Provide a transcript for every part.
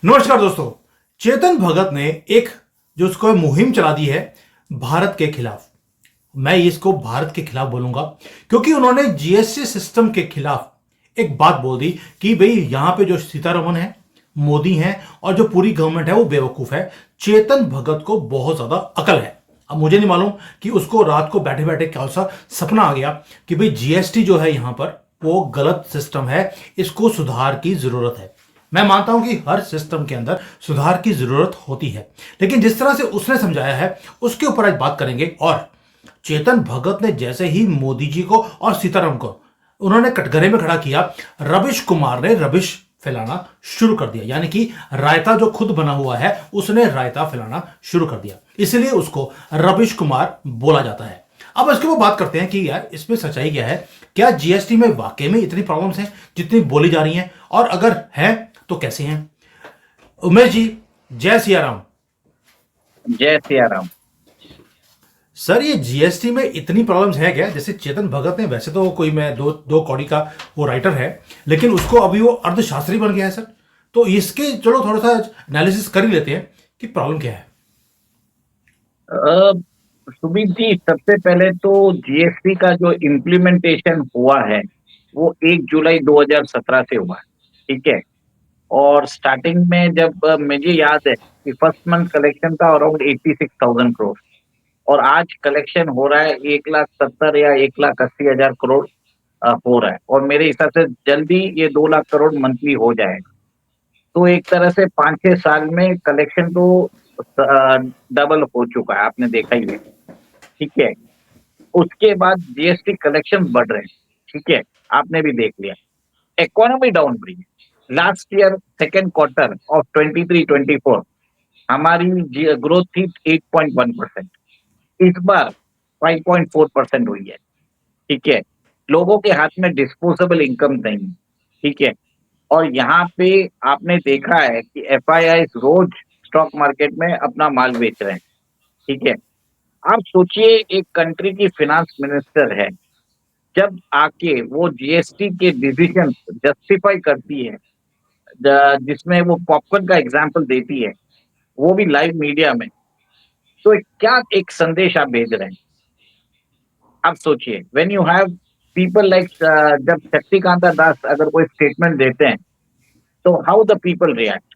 नमस्कार दोस्तों। चेतन भगत ने एक जो उसको मुहिम चला दी है भारत के खिलाफ। मैं इसको भारत के खिलाफ बोलूंगा क्योंकि उन्होंने जीएसटी सिस्टम के खिलाफ एक बात बोल दी कि भाई यहां पे जो सीतारमन है, मोदी हैं और जो पूरी गवर्नमेंट है वो बेवकूफ है। चेतन भगत को बहुत ज्यादा अकल है। अब मुझे नहीं मालूम कि उसको रात को बैठे बैठे क्या सा सपना आ गया कि भाई जीएसटी जो है यहां पर वो गलत सिस्टम है, इसको सुधार की जरूरत है। मैं मानता हूं कि हर सिस्टम के अंदर सुधार की जरूरत होती है, लेकिन जिस तरह से उसने समझाया है उसके ऊपर आज बात करेंगे। और चेतन भगत ने जैसे ही मोदी जी को और सीताराम को उन्होंने कटघरे में खड़ा किया, रविश कुमार ने रविश फैलाना शुरू कर दिया। यानी कि रायता जो खुद बना हुआ है उसने रायता फैलाना शुरू कर दिया, इसलिए उसको रविश कुमार बोला जाता है। अब इसके वो बात करते हैं कि यार इसमें सच्चाई क्या है। क्या जीएसटी में वाकई में इतनी प्रॉब्लम्स हैं जितनी बोली जा रही हैं, और अगर है तो कैसे हैं? उमेश जी, जय सिया राम। जय सिया राम। सर, ये जीएसटी में इतनी प्रॉब्लम्स है क्या? जैसे चेतन भगत ने, वैसे तो कोई मैं दो दो कौड़ी का वो राइटर है, लेकिन उसको अभी वो अर्थशास्त्री बन गया है सर। तो इसके चलो थोड़ा सा एनालिसिस कर ही लेते हैं कि प्रॉब्लम क्या है। अ, सुमित जी, सबसे पहले तो जीएसटी का जो इम्प्लीमेंटेशन हुआ है वो 1 जुलाई 2017 से हुआ है। ठीक है। और स्टार्टिंग में जब मुझे याद है कि फर्स्ट मंथ कलेक्शन था अराउंड 86,000 करोड़, और आज कलेक्शन हो रहा है 1,70,000 या 1,80,000 करोड़ हो रहा है। और मेरे हिसाब से जल्दी ये 2 लाख करोड़ मंथली हो जाएगा। तो एक तरह से 5-6 साल में कलेक्शन तो डबल हो चुका है, आपने देखा ही है। ठीक है। उसके बाद जीएसटी कलेक्शन बढ़ रहे हैं। ठीक है। आपने भी देख लिया, इकोनॉमी डाउन रही है। Last year second quarter of 23-24 हमारी ग्रोथ थी 8.1%। इस बार 5.4% हुई है। ठीक है। लोगों के हाथ में डिस्पोजेबल इनकम नहीं है। ठीक है। और यहाँ पे आपने देखा है कि एफआईआई रोज स्टॉक मार्केट में अपना माल बेच रहे हैं। ठीक है। आप सोचिए, एक कंट्री की फिनांस मिनिस्टर है, जब आके वो जीएसटी के डिसीजन जस्टिफाई करती है, जिसमें वो पॉपकॉर्न का एग्जांपल देती है, वो भी लाइव मीडिया में, तो क्या एक संदेश आप भेज रहे हैं? आप सोचिए, when you have people like, जब शक्तिकांता दास अगर कोई स्टेटमेंट देते हैं तो how the people react,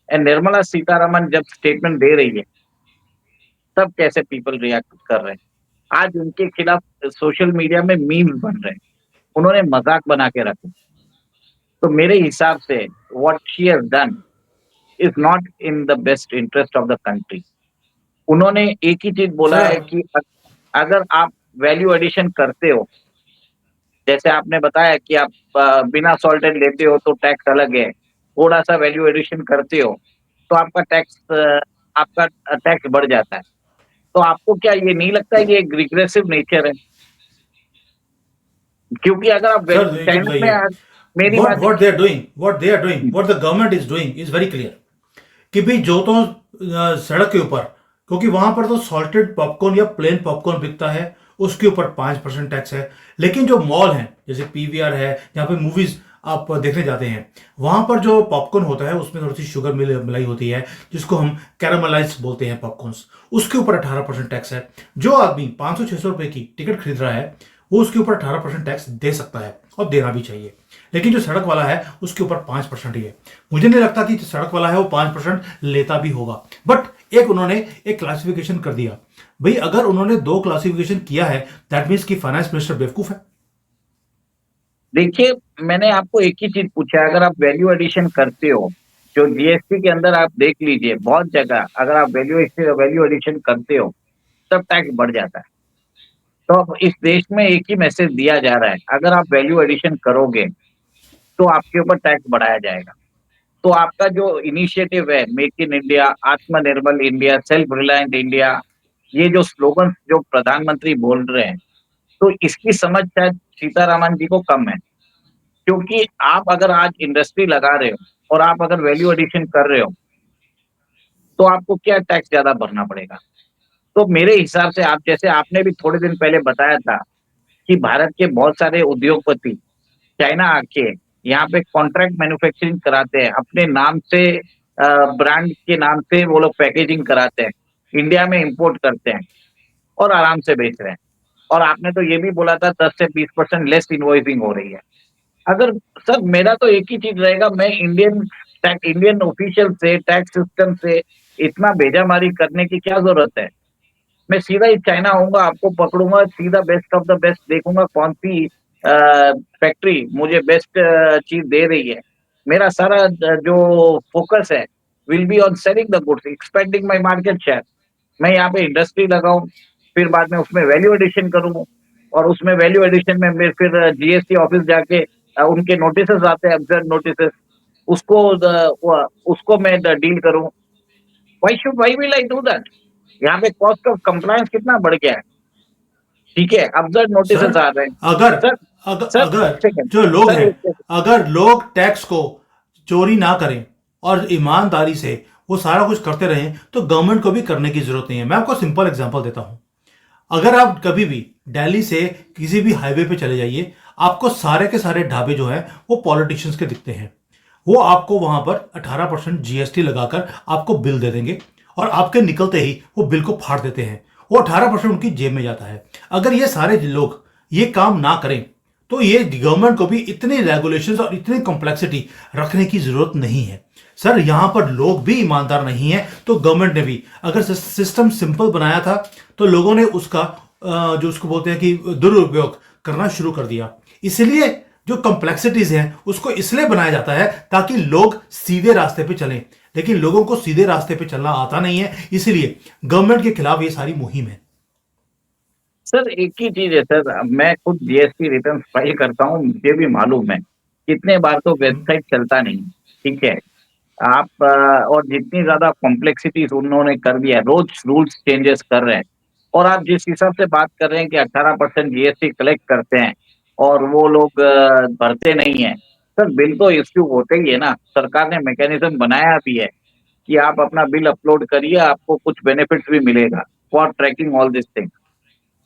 and Nirmala Sitharaman जब स्टेटमेंट दे रही है तब कैसे पीपल रिएक्ट कर रहे हैं। आज उनके खिलाफ सोशल मीडिया में मीम्स बन रहे हैं, उन्होंने मजाक बना के रखा। तो मेरे हिसाब से what she has done is not in the best interest of the country. उन्होंने एक ही चीज बोला सर, है कि अगर आप वैल्यू एडिशन करते हो, जैसे आपने बताया कि आप बिना सॉल्टेड लेते हो तो टैक्स अलग है, थोड़ा सा वैल्यू एडिशन करते हो तो आपका टैक्स बढ़ जाता है। तो आपको क्या ये नहीं लगता है ये एक रिग्रेसिव नेचर है? क्योंकि अगर आप सर देखिए चाइना में बताइए, मेरी व्हाट बात what they are doing, what the government is doing is very clear. कि भाई जो तो सड़क के ऊपर, क्योंकि वहां पर तो सॉल्टेड पॉपकॉर्न या प्लेन पॉपकॉर्न बिकता है, उसके ऊपर 5% टैक्स है। लेकिन जो मॉल है, जैसे पीवीआर है, जहाँ पे मूवीज आप देखने जाते हैं, वहां पर जो पॉपकॉर्न होता है उसमें थोड़ी सी शुगर मिलाई होती है, जिसको हम कैरामलाइज बोलते हैं पॉपकॉर्न्स। उसके ऊपर 18% टैक्स है। जो आदमी 500-600 रुपए की टिकट खरीद रहा है वो उसके ऊपर 18% टैक्स दे सकता है, और देना भी चाहिए। लेकिन जो सड़क वाला है उसके ऊपर 5% ही है। मुझे नहीं लगता कि जो सड़क वाला है वो 5% लेता भी होगा। बट एक उन्होंने एक क्लासिफिकेशन कर दिया। भाई अगर उन्होंने दो क्लासिफिकेशन किया है, दैट मीन्स कि फाइनेंस मिनिस्टर बेवकूफ है। देखिए, मैंने आपको एक ही चीज पूछा है, अगर आप वैल्यू एडिशन करते हो, जो जीएसटी के अंदर आप देख लीजिए बहुत जगह, अगर आप वैल्यू एडिशन करते हो तब टैक्स बढ़ जाता है। तो अब इस देश में एक ही मैसेज दिया जा रहा है, अगर आप वैल्यू एडिशन करोगे तो आपके ऊपर टैक्स बढ़ाया जाएगा। तो आपका जो इनिशिएटिव है, मेक इन इंडिया, आत्मनिर्भर इंडिया, सेल्फ रिलायंट इंडिया, ये जो स्लोगन जो प्रधानमंत्री बोल रहे हैं, तो इसकी समझ शायद सीतारामन जी को कम है। क्योंकि आप अगर आज इंडस्ट्री लगा रहे हो और आप अगर वैल्यू एडिशन कर रहे हो तो आपको क्या टैक्स ज्यादा भरना पड़ेगा? तो मेरे हिसाब से, आप जैसे आपने भी थोड़े दिन पहले बताया था कि भारत के बहुत सारे उद्योगपति चाइना आके यहाँ पे कॉन्ट्रैक्ट मैन्युफैक्चरिंग कराते हैं, अपने नाम से ब्रांड के नाम से वो लोग पैकेजिंग कराते हैं, इंडिया में इंपोर्ट करते हैं और आराम से बेच रहे हैं। और आपने तो ये भी बोला था 10 से 20% लेस इनवॉइसिंग हो रही है। अगर सर मेरा तो एक ही चीज़ रहेगा, मैं इंडियन ऑफिशियल से, टैक्स सिस्टम से इतना भेजा-मारी करने की क्या ज़रूरत है? मैं सीधा ही चाइना आऊँगा, आपको पकड़ूँगा, सीधा बेस्ट ऑफ द बेस्ट देखूँगा कौन-सी फैक्ट्री मुझे बेस्ट चीज़ दे रही है। मेरा सारा जो फ़ोकस है will be on selling the goods, expanding my market share. मैं यहाँ पे इंडस्ट्री लगाऊँ, फिर बाद में उसमें वैल्यू एडिशन करूँ और उसमें वैल्यू एडिशन में मैं फिर जीएसटी ऑफिस जाके उनके नोटिसेस आते हैं, अब्सर्ड नोटिसेस, उसको मैं डील करूँ। Why will I do that? यहाँ पे कॉस्ट ऑफ कंप्लायंस कितना बढ़ गया है, ठीक है? अब्सर्ड सर नोटिसेस आ रहे हैं। अगर सर सर एक अगर सेकंड, जो लोग सर हैं, एक सेकंड। अगर लोग टैक्स को चोरी ना करें और ईमानदारी से वो सारा कुछ करते रहें तो गवर्नमेंट को भी करने की जरूरत नहीं है। मैं आपको सिंपल एग्जांपल देता हूं। अगर आप कभी भी दिल्ली से किसी भी हाईवे पे चले जाइए, आपको सारे के सारे ढाबे जो हैं वो पॉलिटिशियंस के दिखते हैं। वो आपको वहां पर 18% जीएसटी लगाकर आपको बिल दे देंगे और आपके निकलते ही वो बिल को फाड़ देते हैं। वो 18% उनकी जेब में जाता है। अगर ये सारे लोग ये काम ना करें तो ये गवर्नमेंट को भी इतनी रेगुलेशंस और इतनी कॉम्प्लेक्सिटी रखने की जरूरत नहीं है। सर यहां पर लोग भी ईमानदार नहीं है तो गवर्नमेंट ने भी अगर सिस्टम सिंपल बनाया था तो लोगों ने उसका जो उसको बोलते हैं कि दुरुपयोग करना शुरू कर दिया। इसलिए जो कॉम्प्लेक्सिटीज हैं उसको इसलिए बनाया जाता है ताकि लोग सीधे रास्ते पे चलें, लेकिन लोगों को सीधे रास्ते पे चलना आता नहीं है, इसलिए गवर्नमेंट के खिलाफ ये सारी मुहिम है। सर एक ही चीज़ है सर, मैं खुद जीएसटी रिटर्न्स फाइल करता हूँ, मुझे भी मालूम है। कितने बार तो वेबसाइट चलता नहीं, ठीक है? आप और जितनी ज़्यादा कॉम्प्लेक्सिटीज़ उन्होंने कर दिया है, रोज़ रूल्स चेंजेस कर रहे हैं और आप जिस हिसाब से बात कर रहे हैं कि 18% जीएसटी कलेक्ट करते हैं और वो लोग भरते नहीं हैं। सर बिल तो इश्यू होते ही है ना, सरकार ने मैकेनिज़्म बनाया भी है कि आप अपना बिल अपलोड करिए, आपको कुछ बेनिफिट्स भी मिलेगा for tracking all this things.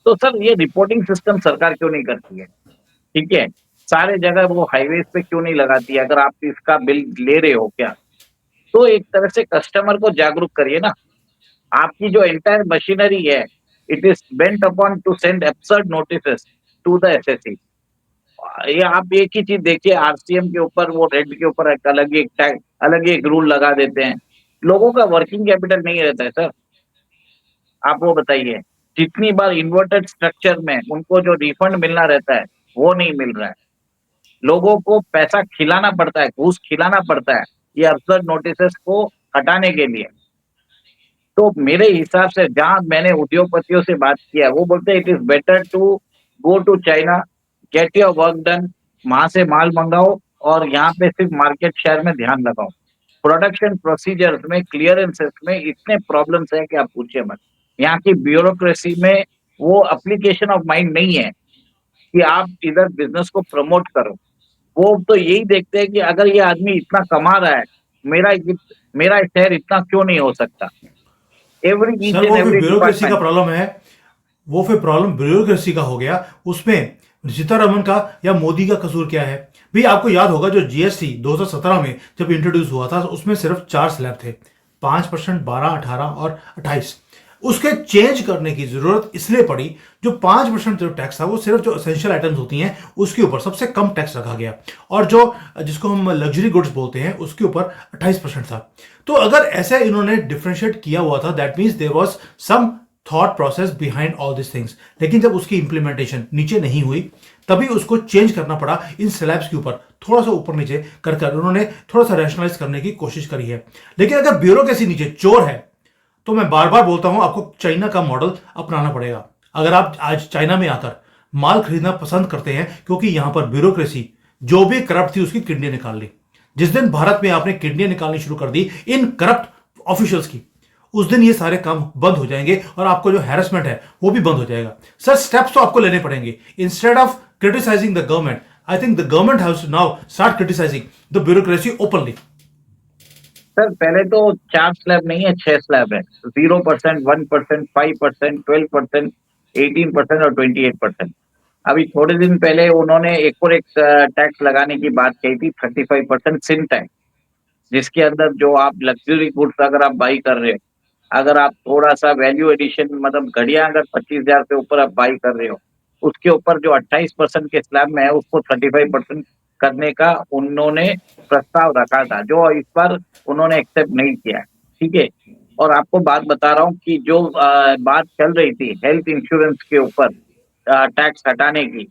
तो सर ये रिपोर्टिंग सिस्टम सरकार क्यों नहीं करती है? ठीक है? सारे जगह वो हाईवेज़ पे क्यों नहीं लगाती है? अगर आप इसका बिल ले रहे हो क्या? तो एक तरह से कस्टमर को जागरूक करिए ना। आपकी जो एंटायर मशीनरी है, it is bent upon to send absurd notices to the SSC. ये आप एक ही चीज़ देखिए, आरसीएम के ऊपर, वो रेट के ऊपर एक अलग ही एक रूल लगा देते हैं। लोगों का वर्किंग कैपिटल नहीं रहता है सर, आप वो बताइए। जितनी बार इन्वर्टेड स्ट्रक्चर में उनको जो रिफंड मिलना रहता है, वो नहीं मिल रहा है। लोगों को पैसा खिलाना पड़ता है, घूस खिलाना पड़ता है, ये अब्सर्ड नोटिसेस को हटाने के लिए। तो मेरे हिसाब से जहाँ मैंने उद्योगपतियों से बात किया, वो बोलते हैं it is better to go to China, get your work done, वहाँ से माल मँगाओ और यहाँ पे सिर्फ मार्केट शेयर में ध्यान लगाओ। प्रोडक्शन प्रोसीजर्स में, क्लियरेंसेस में इतने प्रॉब्लम्स हैं कि आप पूछिए मत। यहाँ की ब्यूरोक्रेसी में वो एप्लीकेशन ऑफ माइंड नहीं है कि आप इधर बिज़नेस को प्रमोट करो। वो तो यही देखते हैं कि अगर ये आदमी इतना कमा रहा है, मेरा शेयर इतना क्यों नहीं हो सकता? एवरी ईच सर एंड वो फिर एवरी ब्यूरोक्रेसी का डिपार्टमेंट। प्रॉब्लम है। वो फिर प्रॉब्लम ब्यूरोक्रेसी का हो गया। उसमें सीतारमन का या मोदी का कसूर क्या है? भी आपको याद होगा जो जीएसटी 2017 में जब इंट्रोड्यूस हुआ था उसमें सिर्फ 4 स्लैब थे, 5%, 12, 18 और 28। उसके चेंज करने की जरूरत इसलिए पड़ी, जो 5% जो टैक्स था वो सिर्फ जो एसेंशियल आइटम्स होती हैं उसके ऊपर सबसे कम टैक्स रखा गया, और जो जिसको हम लग्जरी गुड्स बोलते हैं उसके ऊपर 28% था। तो अगर ऐसे इन्होंने डिफ्रेंशिएट किया हुआ था, that means there was some thought process behind all this things. लेकिन जब उसकी इंप्लीमेंटेशन नीचे नहीं हुई तभी उसको चेंज करना पड़ा। इन स्लैब्स के ऊपर थोड़ा सा ऊपर नीचे कर कर उन्होंने थोड़ा सा रैशनलाइज करने की कोशिश करी है। लेकिन अगर ब्यूरोक्रेसी नीचे चोर है तो मैं बार बार बोलता हूं आपको चाइना का मॉडल अपनाना पड़ेगा। अगर आप आज चाइना में आकर माल खरीदना पसंद करते हैं, क्योंकि यहां पर ब्यूरोक्रेसी जो भी करप्ट थी उसकी किडनी निकाल ली। जिस दिन भारत में आपने किडनी निकालनी शुरू कर दी इन करप्ट ऑफिशियल्स की, उस दिन ये सारे काम बंद हो जाएंगे और आपको जो हैरेसमेंट है वो भी बंद हो जाएगा। सर स्टेप्स तो आपको लेने पड़ेंगे। Instead of criticising the government, I think the government has now start criticising the bureaucracy openly. Sir पहले तो 4 स्लैब नहीं है, 6 स्लैब है। 0%, 1%, 5%, 12%, 18% और 28%। अभी थोड़े दिन पहले उन्होंने एक और एक टैक्स लगाने की बात कही थी, 35% सिन टैक्स। जिसके अंदर जो आप लग्ज़री गुड्स अगर आप बाई कर रहे हो, अगर आप थोड़ा-सा वैल्यू एडिशन मतलब घड़ियाँ अगर 25,000 से ऊपर आप बाई कर रहे हो, उसके ऊपर जो 28% के स्लैब में है, उसको 35% करने का उन्होंने प्रस्ताव रखा था, जो इस बार उन्होंने एक्सेप्ट नहीं किया है, ठीक है? और आपको बात बता रहा हूँ कि जो बात चल रही थी हेल्थ इंश्योरेंस के ऊपर टैक्स हटाने की,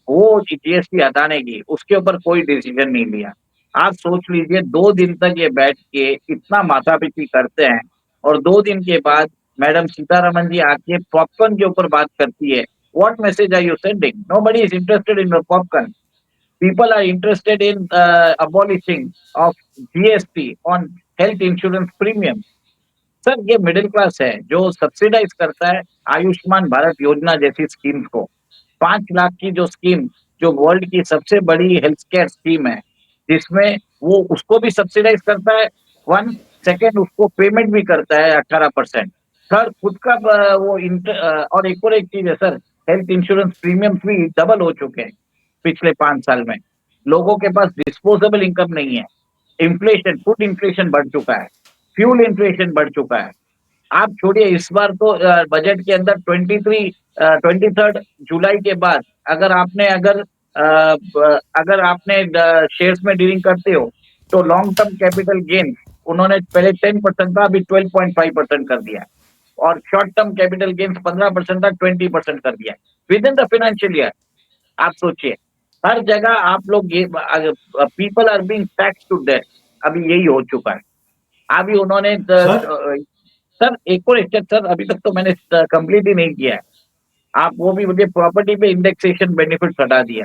वो जीएसटी हटाने की, उसके ऊपर कोई डिसीजन नहीं लिया। आप सोच लीजिए 2 दिन तक ये बैठ के इतना माथापच्ची करते हैं और 2 दिन के बाद मैडम सीतारमण जी आके पॉपकॉर्न के ऊपर बात करती है। What message are you sending? Nobody is interested in your popcorn. People are interested in abolishing of GST on health insurance premium. Sir ये मिडिल क्लास है जो सब्सिडाइज करता है आयुष्मान भारत योजना जैसी स्कीम्स को। 5 लाख की जो स्कीम जो वर्ल्ड की सबसे बड़ी हेल्थ केयर स्कीम है, जिसमें वो उसको भी सब्सिडाइज करता है। वन सेकेंड उसको पेमेंट भी करता है 18%। थर्ड खुद का और एक चीज है सर, हेल्थ इंश्योरेंस प्रीमियम्स भी डबल हो चुके हैं पिछले 5 साल में। लोगों के पास डिस्पोजेबल इनकम नहीं है। इन्फ्लेशन, फूड इन्फ्लेशन बढ़ चुका है, फ्यूल इन्फ्लेशन बढ़ चुका है। आप छोड़िए इस बार तो बजट के अंदर 23 जुलाई के बाद अगर आपने शेयर्स में डीलिंग करते हो तो लॉन्ग टर्म कैपिटल गेन उन्होंने पहले 10% था, अभी 12.5% कर दिया है। और शॉर्ट टर्म कैपिटल गेन्स 15% था, 20% कर दिया है with in the financial year. आप सोचिए, हर जगह आप लोग ये people are being tax to death. अभी यही हो चुका है। अभी उन्होंने सर सर एक और एक सर, अभी तक तो मैंने कंप्लीट ही नहीं किया है। आप वो भी मुझे प्रॉपर्टी पे इंडेक्सेशन बेनिफिट हटा दिया,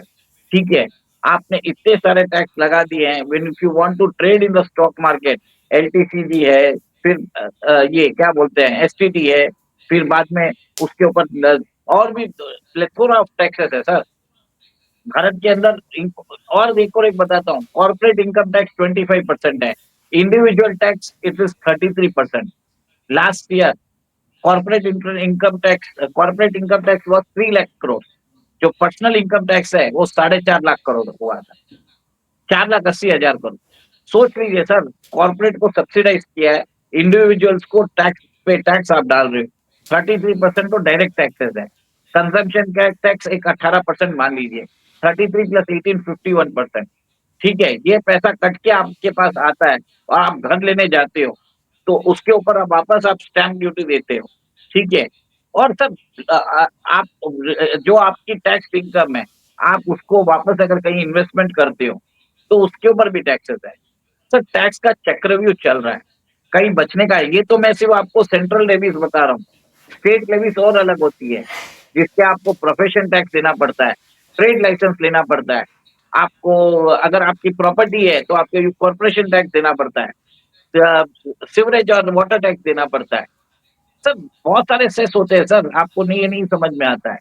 ठीक है? आपने इतने सारे टैक्स लगा दिए हैं। When if you want to trade in the stock market, LTCG है, फिर ये क्या बोलते हैं एसटीटी है, फिर बाद में उसके ऊपर और भी प्लेथोरा ऑफ टैक्सेस है सर भारत के अंदर। और एक बताता हूँ, कॉर्पोरेट इनकम टैक्स 25% है, individual tax it is 33%। Last year corporate income tax was 3 lakh crore. जो पर्सनल इनकम टैक्स है वो 4.5 लाख करोड़ हुआ था, 4,80,000 करोड़। सोच लीजिए सर, कॉर्पोरेट को सब्सिडाइज किया है, इंडिविजुअल्स को टैक्स पे टैक्स आप डाल रहे हो। 33% तो डायरेक्ट टैक्सेस है। कंजम्पशन का टैक्स एक 18% मान लीजिए, 33 + 18 51%। ठीक है, ये पैसा कट के आपके पास आता है और आप घर लेने जाते हो तो उसके ऊपर आप वापस आप स्टैम्प ड्यूटी देते हो, ठीक है? और सर आप जो आपकी टैक्स इनकम है, आप उसको वापस अगर कहीं इन्वेस्टमेंट करते हो, तो उसके ऊपर भी टैक्सेस है। सर टैक्स का चक्रव्यूह चल रहा है, कहीं बचने का है। ये तो मैं सिर्फ आपको सेंट्रल लेवीज बता रहा हूँ। स्टेट लेवीज और अलग होती है, जिसके आपको प्रोफेशन टैक्स देना पड़ता है, ट्रेड लाइसेंस लेना पड़ता है, आपको अगर आपकी प्रॉपर्टी है तो आपको कॉर्पोरेशन टैक्स देना पड़ता है, सिवरेज और वाटर टैक्स देना पड़ता है। सर बहुत सारे सेस होते हैं सर, आपको नहीं ये नहीं समझ में आता है।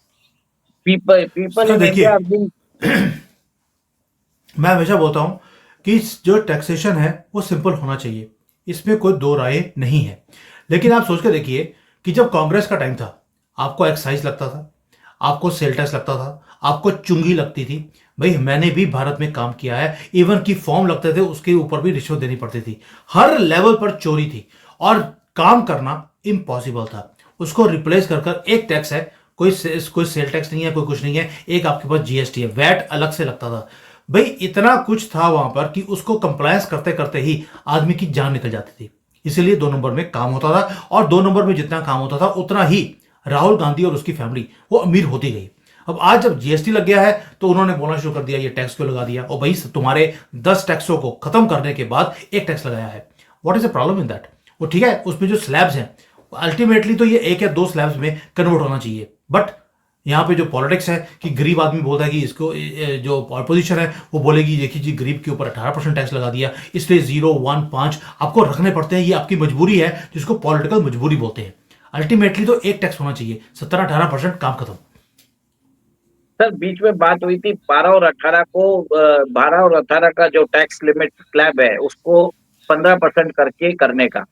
People sir in India are देखिए, बीइंग। मैं हमेशा बोलता हूं कि जो टैक्सेशन है वो सिंपल होना चाहिए, इसमें कोई दो राय नहीं है। लेकिन आप सोच के देखिए कि जब कांग्रेस का टाइम था, आपको एक्साइज लगता था, आपको सेल टैक्स लगता था, आपको चुंगी लगती थी। भाई मैंने भी भारत में काम किया है, इवन की फॉर्म लगते थे उसके ऊपर भी रिश्वत देनी पड़ती थी, हर लेवल पर चोरी थी और काम करना इम्पॉसिबल था। उसको रिप्लेस कर कर एक टैक्स है, कोई सेल टैक्स नहीं है, कोई कुछ नहीं है, एक आपके पास जीएसटी है, वैट अलग से लगता था। भाई इतना कुछ था वहां पर कि उसको कंप्लायंस करते करते ही आदमी की जान निकल जाती थी। इसीलिए 2 नंबर में काम होता था, और 2 नंबर में जितना काम होता था उतना ही राहुल गांधी और उसकी फैमिली वो अमीर होती गई। अब आज जब जीएसटी लग गया है तो उन्होंने बोलना शुरू कर दिया ये टैक्स क्यों लगा दिया, और भाई तुम्हारे 10 टैक्सों को खत्म करने के बाद एक टैक्स लगाया है। What is the problem in that? वो ठीक है, उसमें जो स्लैब्स हैं अल्टीमेटली तो ये एक या दो स्लैब्स में कन्वर्ट होना चाहिए, बट यहाँ पे जो पॉलिटिक्स है कि गरीब आदमी बोलता है कि इसको जो अपोजिशन है वो बोलेगी देखिए जी गरीब के ऊपर 18% टैक्स लगा दिया, इसलिए 0, 1, 5 आपको रखने पड़ते हैं, ये आपकी मजबूरी है, जिसको पॉलिटिकल मजबूरी बोलते हैं। अल्टीमेटली तो एक टैक्स होना चाहिए, 17-18% काम खत्म। सर बीच में बात हुई थी 12 और 18 का जो टैक्स लिमिट स्लैब है उसको 15% करके करने का।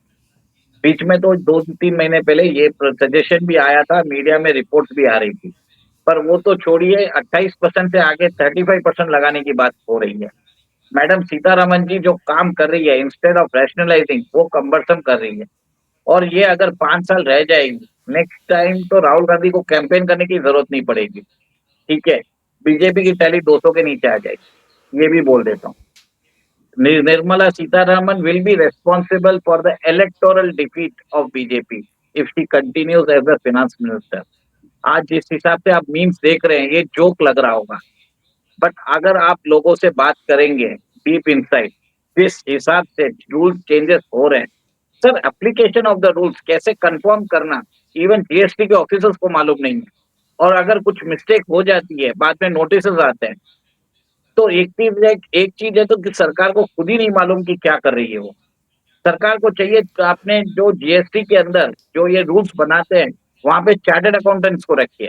बीच में तो 2-3 महीने पहले ये सजेशन भी आया था, मीडिया में रिपोर्ट्स भी आ रही थी। पर वो तो छोड़िए, 28% से आगे 35% लगाने की बात हो रही है। मैडम सीतारमन जी जो काम कर रही है, इंस्टेड ऑफ रैशनलाइजिंग वो कम्बरसम कर रही है। और ये अगर 5 साल रह जाएगी, नेक्स्ट टाइम तो राहुल गांधी को कैंपेन करने की जरूरत नहीं पड़ेगी। ठीक है, बीजेपी की टैली 200 के नीचे आ जाएगी, ये भी बोल देता हूँ। Nirmala Sitharaman will be responsible for the electoral defeat of BJP if she continues as the finance minister. आज जिस हिसाब से आप मीम्स देख रहे हैं ये जोक लग रहा होगा, बट अगर आप लोगों से बात करेंगे डीप इनसाइड, जिस हिसाब से रूल चेंजेस हो रहे हैं, sir application of the rules कैसे कंफर्म करना इवन जीएसटी के ऑफिसर्स को मालूम नहीं है। और अगर कुछ मिस्टेक हो जाती है बाद में नोटिस आते हैं, तो एक चीज है तो कि सरकार को खुद ही नहीं मालूम कि क्या कर रही है वो। सरकार को चाहिए तो आपने जो जीएसटी के अंदर जो ये रूल्स बनाते हैं वहां पे चार्टर्ड अकाउंटेंट्स को रखिए,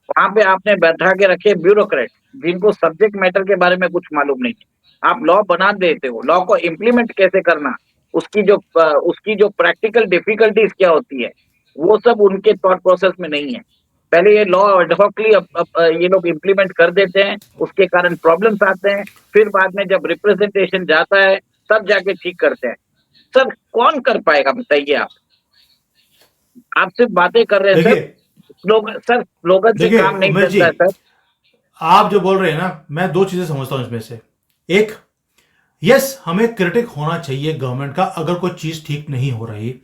वहां पे आपने बैठा के रखे ब्यूरोक्रेट जिनको सब्जेक्ट मैटर के बारे में कुछ मालूम नहीं है। आप लॉ बना देते हो, लॉ को इम्प्लीमेंट कैसे करना, उसकी जो प्रैक्टिकल डिफिकल्टीज क्या होती है, वो सब उनके थॉट प्रोसेस में नहीं है। पहले ये लॉ एडहॉकली ये लोग इम्प्लीमेंट कर देते हैं, उसके कारण प्रॉब्लम्स आते हैं, फिर बाद में जब रिप्रेजेंटेशन जाता है तब जाके ठीक करते हैं। सर कौन कर पाएगा बताइए आप सिर्फ बातें कर रहे हैं सर। देखिए सर स्लोगन से देखिए काम नहीं उमेश जी, चलता है सर। आप जो बोल रहे हैं ना, मैं दो चीजें समझता हूं इसमें से। एक, यस, हमें क्रिटिक होना चाहिए गवर्नमेंट का अगर कोई चीज ठीक नहीं हो रही,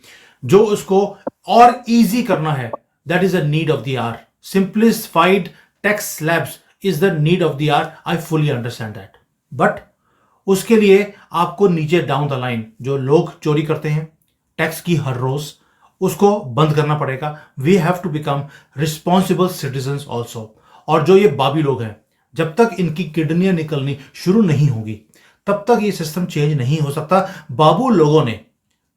जो उसको और इजी करना है, that is a need of the hour. Simplified tax slabs is the need of the hour, I fully understand that. But उसके लिए आपको नीचे डाउन द लाइन जो लोग चोरी करते हैं टैक्स की हर रोज, उसको बंद करना पड़ेगा। We have to become responsible citizen also. और जो ये बाबी लोग हैं, जब तक इनकी किडनियां निकलनी शुरू नहीं होगी तब तक ये सिस्टम चेंज नहीं हो सकता। बाबू लोगों ने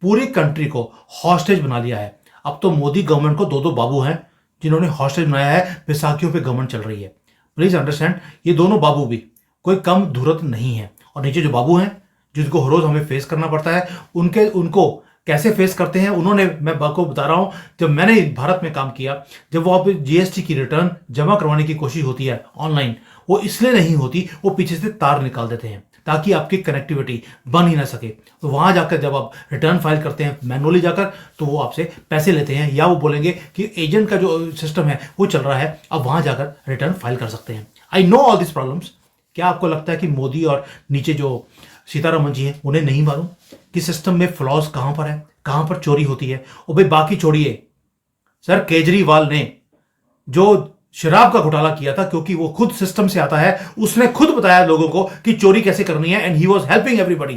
पूरी कंट्री को हॉस्टेज बना लिया है। अब तो मोदी गवर्नमेंट को दो दो बाबू हैं जिन्होंने हॉस्टेज बनाया है, बैसाखियों पे गवर्नमेंट चल रही है। प्लीज अंडरस्टैंड, ये दोनों बाबू भी कोई कम धूर्त नहीं है। और नीचे जो बाबू हैं जिनको हर रोज हमें फेस करना पड़ता है, उनको कैसे फेस करते हैं उन्होंने, मैं आपको बता रहा हूं, जब मैंने भारत में काम किया, जब वो आप जीएसटी की रिटर्न जमा करवाने की कोशिश होती है ऑनलाइन, वो इसलिए नहीं होती, वो पीछे से तार निकाल देते हैं ताकि आपकी कनेक्टिविटी बन ही ना सके। तो वहां जाकर जब आप रिटर्न फाइल करते हैं मैनुअली जाकर, तो वो आपसे पैसे लेते हैं, या वो बोलेंगे कि एजेंट का जो सिस्टम है वो चल रहा है, अब वहां जाकर रिटर्न फाइल कर सकते हैं। I know all this problems. क्या आपको लगता है कि मोदी और नीचे जो सीतारमन जी हैं उन्हें नहीं मालूम कि सिस्टम में फ्लॉज कहां पर है, कहां पर चोरी होती है? और भाई बाकी छोड़िए, सर केजरीवाल ने जो शराब का घोटाला किया था, क्योंकि वो खुद सिस्टम से आता है, उसने खुद बताया लोगों को कि चोरी कैसे करनी है, and he was helping everybody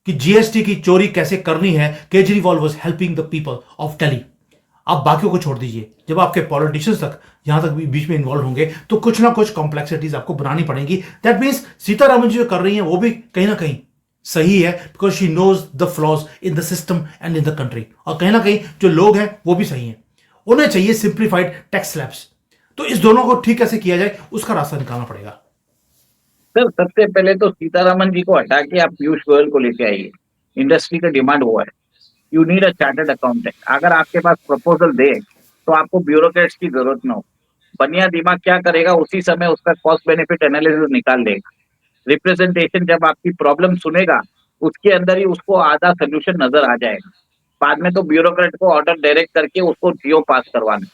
कि जीएसटी की चोरी कैसे करनी है। Kejriwal was helping the people of Delhi. आप बाकियों को छोड़ दीजिए, जब आपके पॉलिटिशियंस तक यहां तक भी बीच में इन्वॉल्व होंगे तो कुछ ना कुछ कॉम्प्लेक्सिटीज आपको बनानी पड़ेंगी। दैट मीन्स सीतारामन जी जो कर रही हैं वो भी कहीं ना कहीं सही है, because she knows the flaws in the system and in the country. और कहीं ना कहीं जो लोग हैं वो भी सही हैं, उन्हें चाहिए सिंप्लीफाइड टैक्स स्लैब्स। तो इस दोनों को ठीक कैसे किया जाए उसका रास्ता निकालना पड़ेगा। सर सबसे पहले तो सीतारमन जी को हटा के आप पीयूष गोयल को लेके आइए। इंडस्ट्री का डिमांड वो है। You need a chartered accountant. अगर आपके पास प्रपोजल दे तो आपको ब्यूरोक्रेट्स की जरूरत ना हो। बनिया दिमाग क्या करेगा, उसी समय उसका कॉस्ट बेनिफिट एनालिसिस निकाल देगा। रिप्रेजेंटेशन जब आपकी प्रॉब्लम सुनेगा उसके अंदर ही उसको आधा सोल्यूशन नजर आ जाएगा। बाद में तो ब्यूरोक्रेट को ऑर्डर डायरेक्ट करके उसको जीओ पास करवाना।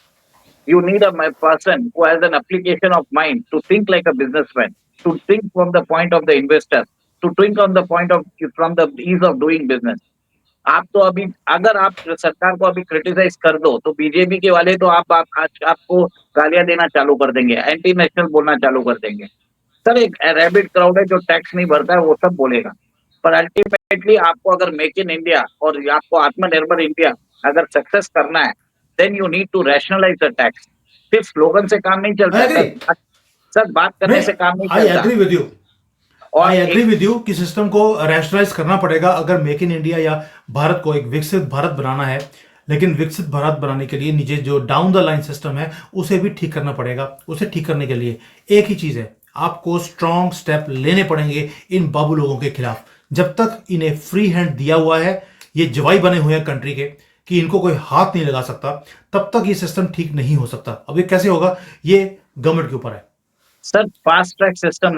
You need a person who has an application of mind to think like a businessman, to think from the point of the investor, to think on the point of from the ease of doing business. आप तो अभी अगर आप सरकार को अभी criticise कर दो तो बीजेपी के वाले तो आज आपको गालियां देना चालू कर देंगे, एंटी नेशनल बोलना चालू कर देंगे। सर एक रैबिट क्राउड है जो टैक्स नहीं भरता है वो सब बोलेगा, पर अल्टीमेटली आपको अगर मेक इन इंडिया और आपको आत्मनिर्भर इंडिया अगर सक्सेस करना है, then you need to rationalise the tax. सिर्फ स्लोगन से काम नहीं चलता आई है एग्री। सर। सर बात करने नहीं, से काम नहीं आई चलता। Agree with you. और आई एग्री एक विद यू कि सिस्टम को रैशनलाइज करना पड़ेगा अगर मेक इन इंडिया या भारत को एक विकसित भारत बनाना है। लेकिन विकसित भारत बनाने के लिए नीचे जो डाउन द लाइन सिस्टम है उसे भी ठीक करना पड़ेगा। उसे ठीक करने के लिए एक ही चीज है, आपको स्ट्रॉन्ग स्टेप लेने पड़ेंगे इन बाबू लोगों के खिलाफ। जब तक इन्हें फ्री हैंड दिया हुआ है, ये जवाई बने हुए हैं कंट्री के कि इनको कोई हाथ नहीं लगा सकता, तब तक ये सिस्टम ठीक नहीं हो सकता। अब ये कैसे होगा, ये गवर्नमेंट के ऊपर है। सर फास्ट ट्रैक सिस्टम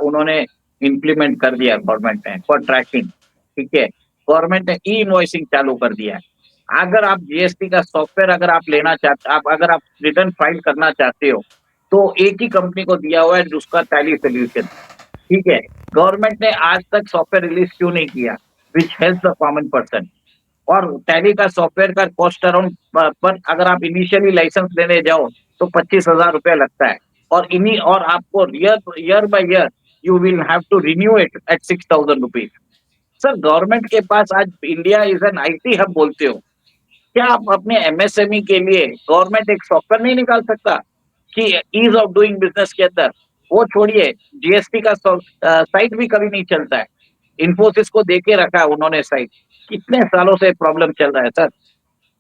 उन्होंने इंप्लीमेंट कर दिया गवर्नमेंट ने फॉर ट्रैकिंग, ठीक है। गवर्नमेंट ने ई इनवॉइसिंग चालू कर दिया है। अगर आप जीएसटी का सॉफ्टवेयर अगर आप लेना चाहते, आप अगर आप रिटर्न फाइल करना चाहते हो, तो एक ही कंपनी को दिया हुआ है जिसका टैली सोल्यूशन, ठीक है। गवर्नमेंट ने आज तक सॉफ्टवेयर रिलीज क्यों नहीं किया, which help the common person. और टैली का सॉफ्टवेयर का कॉस्ट अराउंड पर अगर आप इनिशियली लाइसेंस लेने जाओ तो 25,000 रुपया लगता है, और आपको year by year you will have to renew it at 6,000 rupees. Sir government के पास आज India is an IT hub बोलते हो, क्या आप अपने एमएसएमई के लिए गवर्नमेंट एक सॉफ्टवेयर नहीं निकाल सकता कि ईज ऑफ डूइंग बिजनेस के अंदर? वो छोड़िए, जीएसटी का साइट भी कभी नहीं चलता है। इन्फोसिस को देके रखा है उन्होंने साइट, कितने सालों से प्रॉब्लम चल रहा है सर।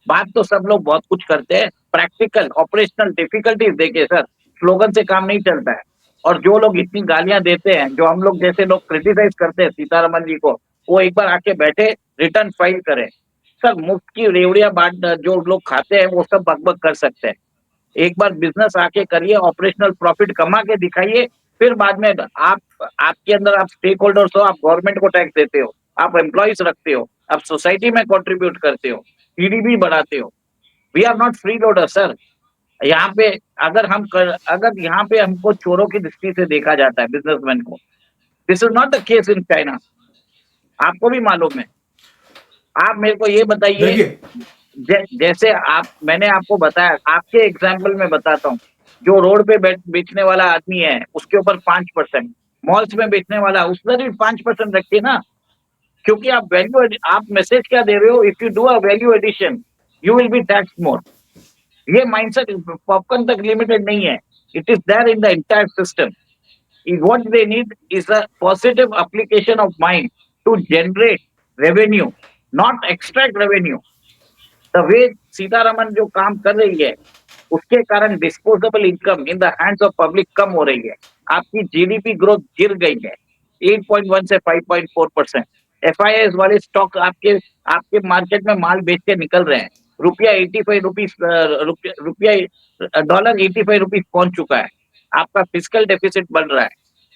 बात तो सब लोग बहुत कुछ करते हैं, प्रैक्टिकल ऑपरेशनल डिफिकल्टीज देखे सर, स्लोगन से काम नहीं चलता है। और जो लोग इतनी गालियां देते हैं, जो हम लोग जैसे लोग क्रिटिसाइज करते हैं सीतारमन जी को, वो एक बार आके बैठे, रिटर्न फाइल करें। सर मुफ्त की रेवड़ियां बाट जो लोग खाते हैं वो सब बकबक कर सकते हैं। एक बार बिजनेस आके करिए, ऑपरेशनल प्रॉफिट कमा के दिखाइए, फिर बाद में आप, आपके अंदर आप स्टेक होल्डर्स हो, आप गवर्नमेंट को टैक्स देते हो, आप एम्प्लॉइज रखते हो, आप सोसाइटी में कंट्रीब्यूट करते हो, जीडीपी बढ़ाते हो। We are not free loader sir. यहाँ पे अगर यहाँ पे हमको चोरों की दृष्टि से देखा जाता है बिजनेसमैन को, this is not the case in China, आपको भी मालूम है। आप मेरे को ये बताइए, देखिए जैसे मैंने आपको बताया, आपके एग्जाम्पल में बताता हूँ, जो रोड पे बेचने वाला आदमी है उसके ऊपर 5%, मॉल्स में बेचने वाला उस पर भी 5% रखिए ना, क्योंकि आप मैसेज क्या दे रहे हो, if you do a value addition you will be taxed more. ये माइंडसेट पॉपकॉर्न तक लिमिटेड नहीं है, it is there in the entire system. What they need is a positive application of mind to generate revenue, not extract revenue. The way Sitharaman जो काम कर रही है, उसके कारण disposable income in the hands of public कम हो रही है। आपकी जीडीपी ग्रोथ गिर गई है 8.1 से 5.4%। एफआईआई वाले स्टॉक आपके आपके मार्केट में माल बेच के निकल रहे हैं। रुपया 85 रुपीज, रुपया डॉलर 85 रुपीज पहुंच चुका है। आपका फिजिकल डेफिसिट बढ़ रहा है।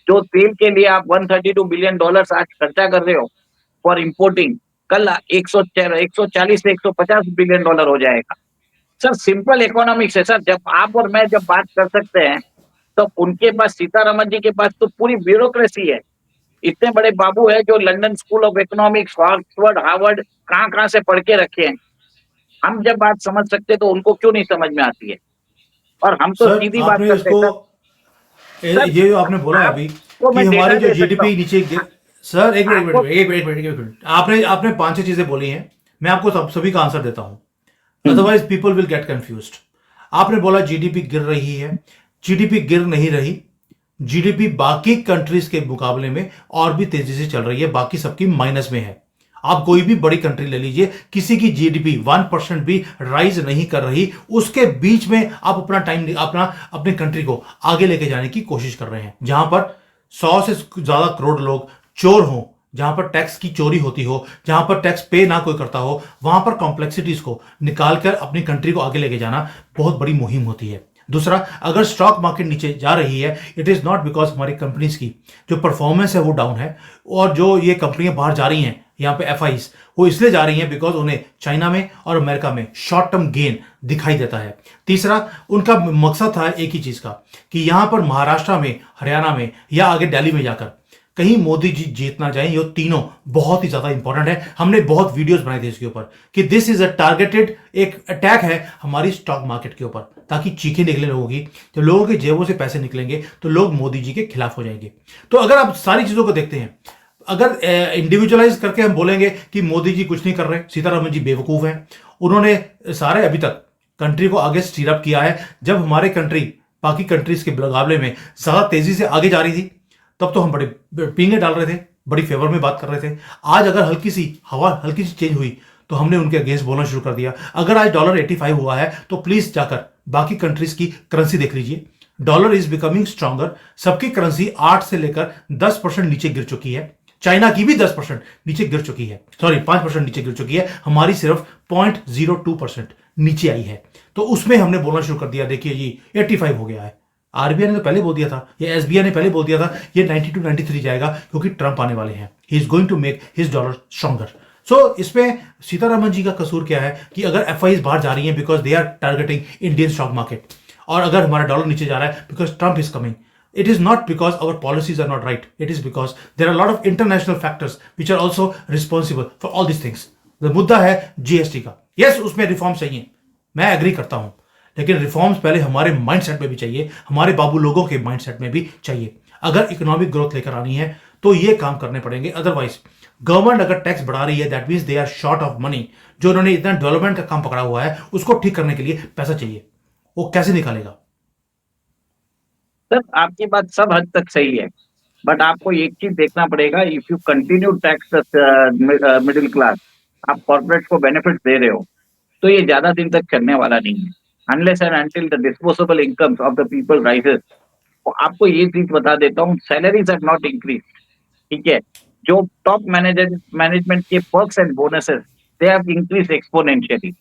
जो तेल के लिए आप 132 बिलियन डॉलर्स आज खर्चा कर रहे हो फॉर इंपोर्टिंग, कल 140 से 150 बिलियन डॉलर हो जाएगा। सर सिंपल इकोनॉमिक्स है सर। जब आप और मैं जब बात कर सकते हैं, तो उनके पास, सीतारमन जी के पास तो पूरी ब्यूरोक्रेसी है। इतने बड़े बाबू है जो London school of economics, Oxford, Harvard, कहाँ कहाँ से पढ़ के रखे हैं। हम जब बात समझ सकते तो उनको क्यों नहीं समझ में आती है? और हम तो सर सीधी बात आपने करते हैं इसको सर। सर ये जो आपने बोला अभी आपको कि मैं हमारी डेटा जो दे सकता जीडीपी हूँ। सर एक मिनट एक मिनट एक मिनट एक मिनट एक मिनट, आपने आपने 5-6 चीजें बोली हैं, मैं आपको सभी का आंसर देता हूं, otherwise people will get confused. आपने बोला जीडीपी गिर रही है, जीडीपी गिर नहीं रही, जीडीपी बाकी कंट्रीज के मुकाबले में और भी तेजी से चल रही है, बाकी सबकी माइनस में है। आप कोई भी बड़ी कंट्री ले लीजिए, किसी की जीडीपी 1% भी राइज नहीं कर रही, उसके बीच में आप अपना टाइम अपने कंट्री को आगे लेके जाने की कोशिश कर रहे हैं, जहां पर 100 से ज्यादा करोड़ लोग चोर हों, जहां पर टैक्स की चोरी होती हो, जहां पर टैक्स पे ना कोई करता हो, वहां पर कॉम्प्लेक्सिटीज को निकालकर अपनी कंट्री को आगे लेके जाना बहुत बड़ी मुहिम होती है। दूसरा, अगर स्टॉक मार्केट नीचे जा रही है, इट इज नॉट बिकॉज हमारी कंपनीज की जो परफॉर्मेंस है वो डाउन है, और जो ये कंपनियां बाहर जा रही हैं यहाँ पे एफआईज, वो इसलिए जा रही हैं बिकॉज उन्हें चाइना में और अमेरिका में शॉर्ट टर्म गेन दिखाई देता है। तीसरा, उनका मकसद था एक ही चीज का कि यहां पर महाराष्ट्र में, हरियाणा में या आगे दिल्ली में जाकर कहीं मोदी जी जीतना जाए। ये तीनों बहुत ही ज्यादा इंपॉर्टेंट है। हमने बहुत वीडियोस बनाए थे इसके ऊपर कि दिस इज अ टारगेटेड एक अटैक है हमारी स्टॉक मार्केट के ऊपर, ताकि चीखें निकले लोगों की। तो लोगों के जेबों से पैसे निकलेंगे तो लोग मोदी जी के खिलाफ हो जाएंगे। तो अगर आप सारी चीजों को देखते हैं, अगर इंडिविजुअलाइज करके हम बोलेंगे कि मोदी जी कुछ नहीं कर रहे, सीतारमन जी बेवकूफ हैं, उन्होंने सारे अभी तक कंट्री को आगे स्टीर अप किया है। जब हमारे कंट्री बाकी कंट्रीज के मुकाबले में ज्यादा तेजी से आगे जा रही थी, तब तो हम बड़े पींगे डाल रहे थे, बड़ी फेवर में बात कर रहे थे। आज अगर हल्की सी हवा हल्की सी चेंज हुई तो हमने उनके अगेंस्ट बोलना शुरू कर दिया। अगर आज डॉलर 85 हुआ है तो प्लीज जाकर बाकी कंट्रीज की करेंसी देख लीजिए। Dollar is becoming stronger. सबकी करेंसी 8 से लेकर 10% नीचे गिर चुकी है। चाइना की भी 10% नीचे गिर चुकी है, सॉरी 5% नीचे गिर चुकी है। हमारी सिर्फ 0.02% नीचे आई है। तो उसमें हमने बोलना शुरू कर दिया, देखिए जी 85 हो गया है। आरबीआई ने तो पहले बोल दिया था, ये एसबीआई ने पहले बोल दिया था ये 92 93 जाएगा क्योंकि ट्रंप आने वाले हैं, he is going to make his dollar stronger. So इसमें सीतारामन जी का कसूर क्या है कि अगर एफआईज बाहर जा रही हैं because they are targeting Indian stock market, और अगर हमारा डॉलर नीचे जा रहा है because Trump is coming, it is not because our policies are not right, it is because there are a lot of international factors which are also responsible for all these things। the मुद्दा है GST का, yes उसमें reform चाहिए, मैं agree करता हूं, लेकिन reforms पहले हमारे माइंडसेट में भी चाहिए, हमारे बाबू लोगों के माइंडसेट में भी चाहिए। अगर इकोनॉमिक ग्रोथ लेकर आनी है तो ये काम करने पड़ेंगे, अदरवाइज गवर्नमेंट अगर टैक्स बढ़ा रही है that means they are short of money. जो उन्होंने इतना डेवलपमेंट का काम पकड़ा हुआ है उसको ठीक करने के लिए पैसा चाहिए, वो कैसे निकालेगा? सर आपकी बात सब हद तक सही है, बट आपको एक चीज देखना पड़ेगा, if you continue tax middle class, आप कॉर्पोरेट को बेनिफिट दे रहे हो, तो ये ज्यादा दिन तक चलने वाला नहीं है, unless and until the disposable incomes of the people rises. आपको ये चीज बता देता हूँ, सैलरीज आर नॉट इंक्रीज, ठीक है, जो टॉप मैनेजमेंट के perks and bonuses they have increase exponentially.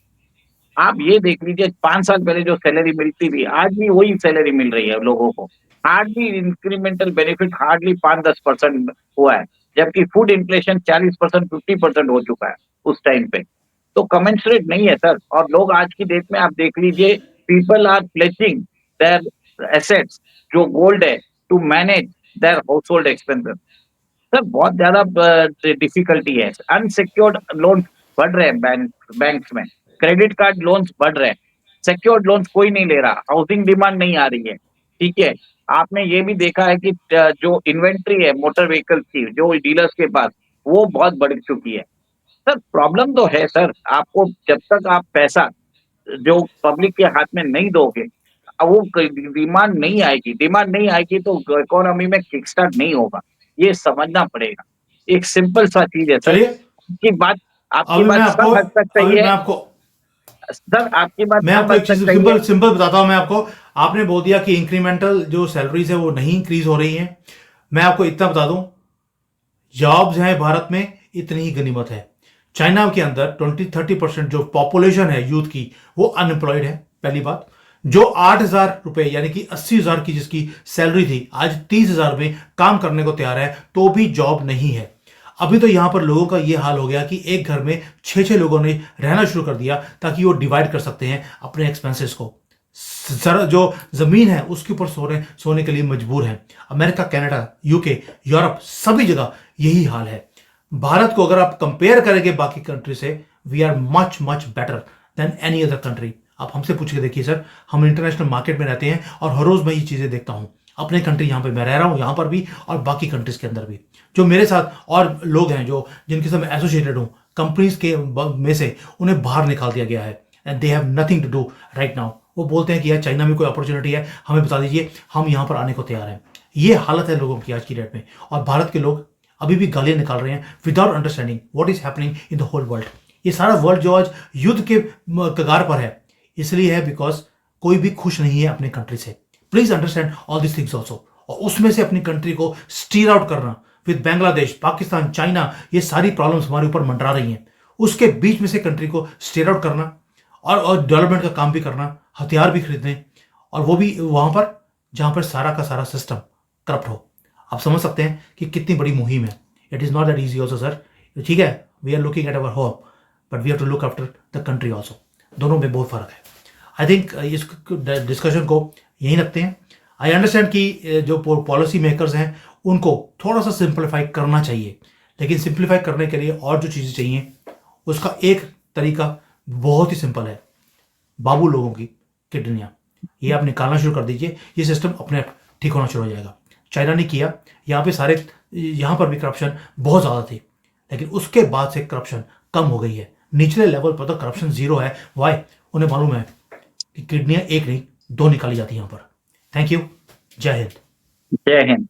आप ये देख लीजिए 5 साल पहले जो सैलरी मिलती थी आज भी वही सैलरी मिल रही है लोगों को, हार्डली इंक्रीमेंटल बेनिफिट हार्डली 5-10% हुआ है, जबकि फूड इन्फ्लेशन 40% 50% हो चुका है उस टाइम पे। तो कमेंसरेट नहीं है सर, और लोग आज की डेट में आप देख लीजिए, people are pledging their assets जो गोल्ड है to manage their household expenses. Sir बहुत ज्यादा डिफिकल्टी है, अनसिक्योर्ड लोन बढ़ रहे हैं बैंक्स में, क्रेडिट कार्ड लोन्स बढ़ रहे हैं, सिक्योर्ड लोन्स कोई नहीं ले रहा, हाउसिंग डिमांड नहीं आ रही है, ठीक है। आपने ये भी देखा है कि जो इन्वेंट्री है मोटर व्हीकल्स की जो डीलर्स के पास, वो बहुत बढ़ चुकी है। सर प्रॉब्लम तो है सर, आपको जब तक आप पैसा जो पब्लिक के हाथ में नहीं दोगे, वो डिमांड नहीं आएगी तो इकोनॉमी में किक स्टार्ट नहीं होगा, ये समझना पड़ेगा। एक सिंपल सा चीज है सर, चलिए आपकी बात सब हद तक सही है सर, आपकी बात मैं सब आपको हद एक तक चीज सही है। सिंपल बताता हूं मैं आपको। आपने बोल दिया कि इंक्रीमेंटल जो सैलरीज है वो नहीं इंक्रीज हो रही हैं, मैं आपको इतना बता दूं, जॉब्स हैं भारत में इतनी ही गनीमत है। चाइना के अंदर 20-30% जो पॉपुलेशन है यूथ की वो अनएम्प्लॉयड है, पहली बात। जो 8,000 रुपए यानी कि 80,000 की जिसकी सैलरी थी आज 30,000 में काम करने को तैयार है, तो भी जॉब नहीं है। अभी तो यहां पर लोगों का यह हाल हो गया कि एक घर में 6-6 लोगों ने रहना शुरू कर दिया ताकि वो डिवाइड कर सकते हैं अपने एक्सपेंसेस को। जो जमीन है उसके ऊपर सोने के लिए मजबूर हैं। अमेरिका, कनाडा, यूके, यूरोप सभी जगह यही हाल है। भारत को अगर आप कंपेयर करेंगे बाकी कंट्री से, we are much much better than any other country. आप हमसे पूछ के देखिए सर, हम इंटरनेशनल मार्केट में रहते हैं और हर रोज मैं ये चीजें देखता हूं, अपने कंट्री यहां पे मैं रह रहा हूं, यहां पर भी और बाकी कंट्रीज के अंदर भी। जो मेरे साथ और लोग हैं जो जिनके साथ मैं एसोसिएटेड हूं, कंपनीज के में से उन्हें बाहर निकाल दिया गया है and they have nothing to do right now. वो बोलते हैं कि यार चाइना में कोई अपॉर्चुनिटी है, हमें बता दीजिए, हम यहां पर आने को तैयार हैं। ये हालत है लोगों की आज की डेट में, और भारत के लोग अभी भी गालियां निकाल रहे हैं without understanding what is happening in the whole world. ये सारा वर्ल्ड जो आज युद्ध के कगार पर है, इसलिए है बिकॉज कोई भी खुश नहीं है अपने कंट्री से। Please understand all this things also, और उसमें से अपनी कंट्री को स्टीर आउट करना विद बांग्लादेश, पाकिस्तान, चाइना, ये सारी प्रॉब्लम्स हमारे ऊपर मंडरा रही हैं, उसके बीच में से कंट्री को स्टीर आउट करना और डेवलपमेंट का काम भी करना, हथियार भी खरीदने, और वो भी वहां पर जहां पर सारा का सारा सिस्टम करप्ट हो। आप समझ सकते हैं कि कितनी बड़ी मुहिम है। It is not that easy also sir, ठीक है, we are looking at our home but we have to look after the country also. दोनों में बहुत फर्क है। आई थिंक इस डिस्कशन को यहीं रखते हैं। आई अंडरस्टैंड कि जो पॉलिसी मेकर्स हैं उनको थोड़ा सा सिंप्लीफाई करना चाहिए, लेकिन सिंप्लीफाई करने के लिए और जो चीज़ें चाहिए उसका एक तरीका बहुत ही सिंपल है, बाबू लोगों की किडनियाँ ये आप निकालना शुरू कर दीजिए, ये सिस्टम अपने आप ठीक होना शुरू हो जाएगा। चाइना ने किया, यहाँ पे यहाँ पर भी करप्शन बहुत ज़्यादा थी, लेकिन उसके बाद से करप्शन कम हो गई है। निचले लेवल पर तो करप्शन जीरो है। वाई? उन्हें मालूम है कि किडनियाँ एक नहीं 2 निकाली जाती हैं यहाँ पर। Thank you. जय हिंद। जय हिंद।